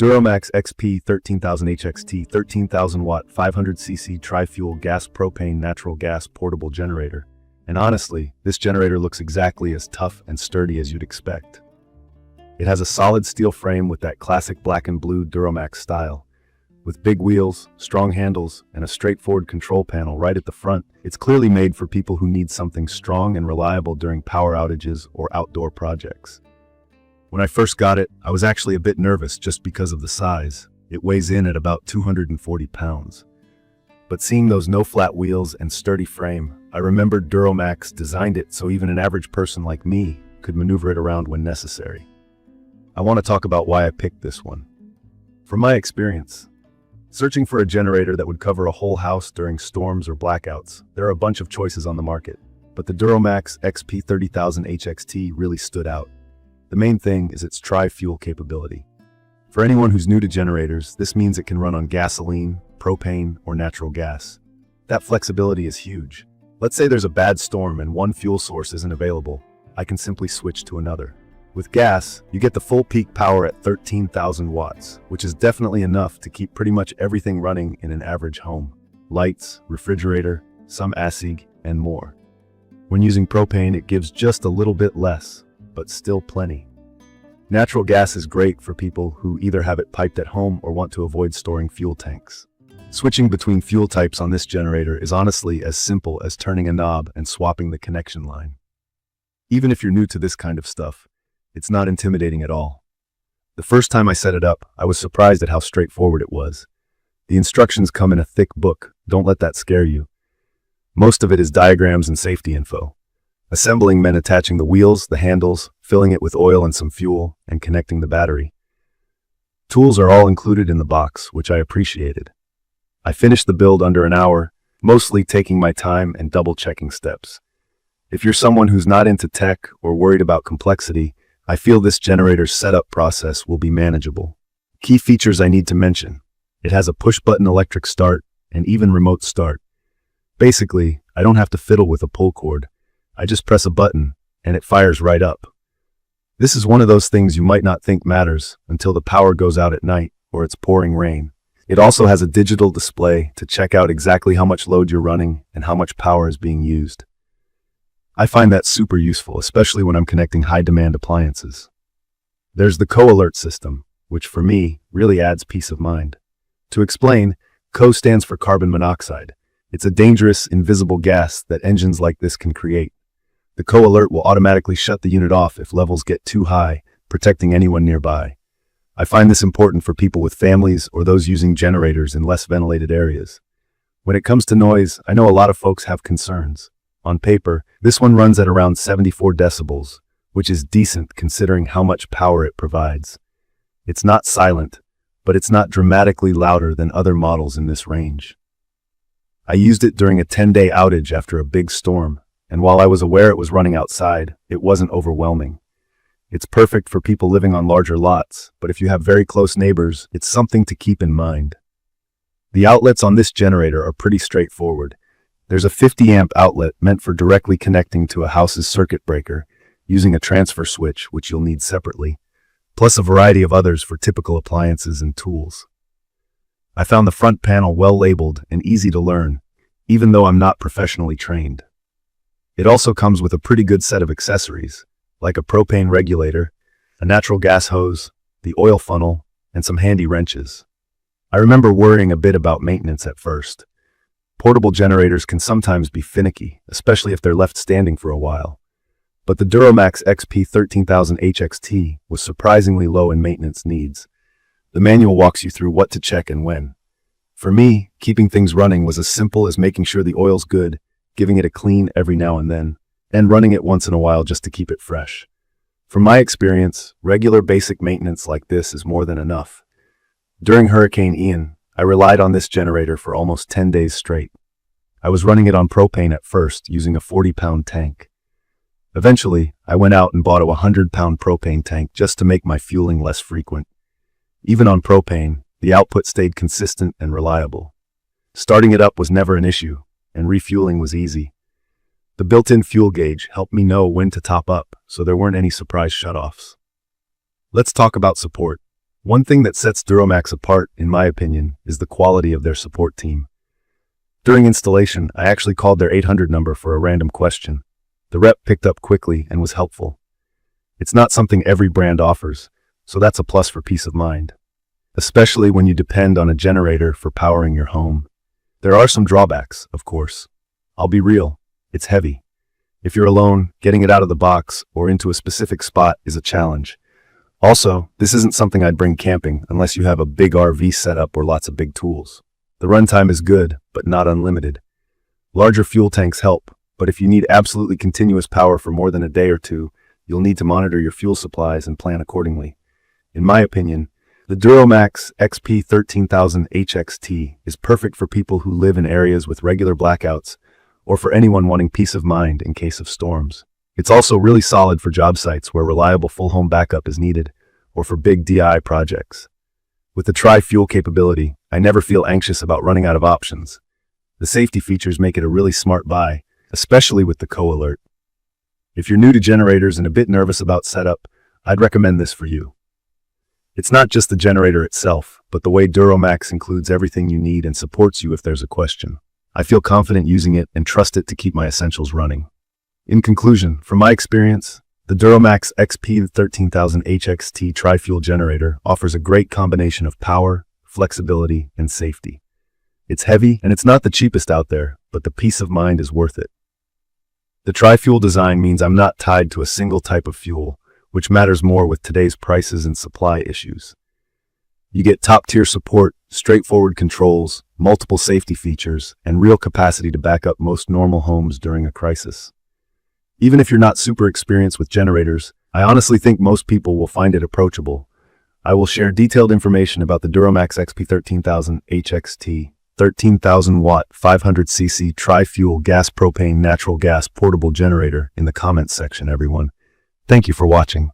DuroMax XP13000HXT 13,000 watt 500cc tri-fuel gas propane natural gas portable generator. And honestly, this generator looks exactly as tough and sturdy as you'd expect. It has a solid steel frame with that classic black and blue DuroMax style. With big wheels, strong handles, and a straightforward control panel right at the front, it's clearly made for people who need something strong and reliable during power outages or outdoor projects. When I first got it, I was actually a bit nervous just because of the size. It weighs in at about 240 pounds. But seeing those no-flat wheels and sturdy frame, I remembered DuroMax designed it so even an average person like me could maneuver it around when necessary. I want to talk about why I picked this one. From my experience, searching for a generator that would cover a whole house during storms or blackouts, there are a bunch of choices on the market, but the DuroMax XP13000HXT really stood out. The main thing is its tri-fuel capability. For anyone who's new to generators, this means it can run on gasoline, propane, or natural gas. That flexibility is huge. Let's say there's a bad storm and one fuel source isn't available. I can simply switch to another. With gas, you get the full peak power at 13,000 watts, which is definitely enough to keep pretty much everything running in an average home. Lights, refrigerator, some ASIG, and more. When using propane, it gives just a little bit less, but still plenty. Natural gas is great for people who either have it piped at home or want to avoid storing fuel tanks. Switching between fuel types on this generator is honestly as simple as turning a knob and swapping the connection line. Even if you're new to this kind of stuff, it's not intimidating at all. The first time I set it up, I was surprised at how straightforward it was. The instructions come in a thick book, don't let that scare you. Most of it is diagrams and safety info. Assembling meant attaching the wheels, the handles, filling it with oil and some fuel, and connecting the battery. Tools are all included in the box, which I appreciated. I finished the build under an hour, mostly taking my time and double-checking steps. If you're someone who's not into tech or worried about complexity, I feel this generator's setup process will be manageable. Key features I need to mention. It has a push-button electric start and even remote start. Basically, I don't have to fiddle with a pull cord. I just press a button, and it fires right up. This is one of those things you might not think matters until the power goes out at night or it's pouring rain. It also has a digital display to check out exactly how much load you're running and how much power is being used. I find that super useful, especially when I'm connecting high-demand appliances. There's the CO-alert system, which for me really adds peace of mind. To explain, CO stands for carbon monoxide. It's a dangerous, invisible gas that engines like this can create. The CO-alert will automatically shut the unit off if levels get too high, protecting anyone nearby. I find this important for people with families or those using generators in less ventilated areas. When it comes to noise, I know a lot of folks have concerns. On paper, this one runs at around 74 decibels, which is decent considering how much power it provides. It's not silent, but it's not dramatically louder than other models in this range. I used it during a 10-day outage after a big storm, and while I was aware it was running outside, it wasn't overwhelming. It's perfect for people living on larger lots, but if you have very close neighbors, it's something to keep in mind. The outlets on this generator are pretty straightforward. There's a 50-amp outlet meant for directly connecting to a house's circuit breaker, using a transfer switch, which you'll need separately, plus a variety of others for typical appliances and tools. I found the front panel well labeled and easy to learn, even though I'm not professionally trained. It also comes with a pretty good set of accessories, like a propane regulator, a natural gas hose, the oil funnel, and some handy wrenches. I remember worrying a bit about maintenance at first. Portable generators can sometimes be finicky, especially if they're left standing for a while. But the DuroMax XP13000HXT was surprisingly low in maintenance needs. The manual walks you through what to check and when. For me, keeping things running was as simple as making sure the oil's good, giving it a clean every now and then, and running it once in a while just to keep it fresh. From my experience, regular basic maintenance like this is more than enough. During Hurricane Ian, I relied on this generator for almost 10 days straight. I was running it on propane at first, using a 40-pound tank. Eventually, I went out and bought a 100-pound propane tank just to make my fueling less frequent. Even on propane, the output stayed consistent and reliable. Starting it up was never an issue, and refueling was easy. The built-in fuel gauge helped me know when to top up, so there weren't any surprise shutoffs. Let's talk about support. One thing that sets DuroMax apart, in my opinion, is the quality of their support team. During installation, I actually called their 800 number for a random question. The rep picked up quickly and was helpful. It's not something every brand offers, so that's a plus for peace of mind, especially when you depend on a generator for powering your home. There are some drawbacks, of course. I'll be real, it's heavy. If you're alone, getting it out of the box or into a specific spot is a challenge. Also, this isn't something I'd bring camping unless you have a big RV setup or lots of big tools. The runtime is good, but not unlimited. Larger fuel tanks help, but if you need absolutely continuous power for more than a day or two, you'll need to monitor your fuel supplies and plan accordingly. In my opinion, the DuroMax XP13000HXT is perfect for people who live in areas with regular blackouts or for anyone wanting peace of mind in case of storms. It's also really solid for job sites where reliable full home backup is needed or for big DI projects. With the tri-fuel capability, I never feel anxious about running out of options. The safety features make it a really smart buy, especially with the co-alert. If you're new to generators and a bit nervous about setup, I'd recommend this for you. It's not just the generator itself, but the way DuroMax includes everything you need and supports you if there's a question. I feel confident using it and trust it to keep my essentials running. In conclusion, from my experience, the DuroMax XP13000HXT tri-fuel generator offers a great combination of power, flexibility, and safety. It's heavy, and it's not the cheapest out there, but the peace of mind is worth it. The tri-fuel design means I'm not tied to a single type of fuel, which matters more with today's prices and supply issues. You get top-tier support, straightforward controls, multiple safety features, and real capacity to back up most normal homes during a crisis. Even if you're not super experienced with generators, I honestly think most people will find it approachable. I will share detailed information about the DuroMax XP13000HXT 13,000 watt 500cc tri-fuel gas propane natural gas portable generator in the comments section, everyone. Thank you for watching.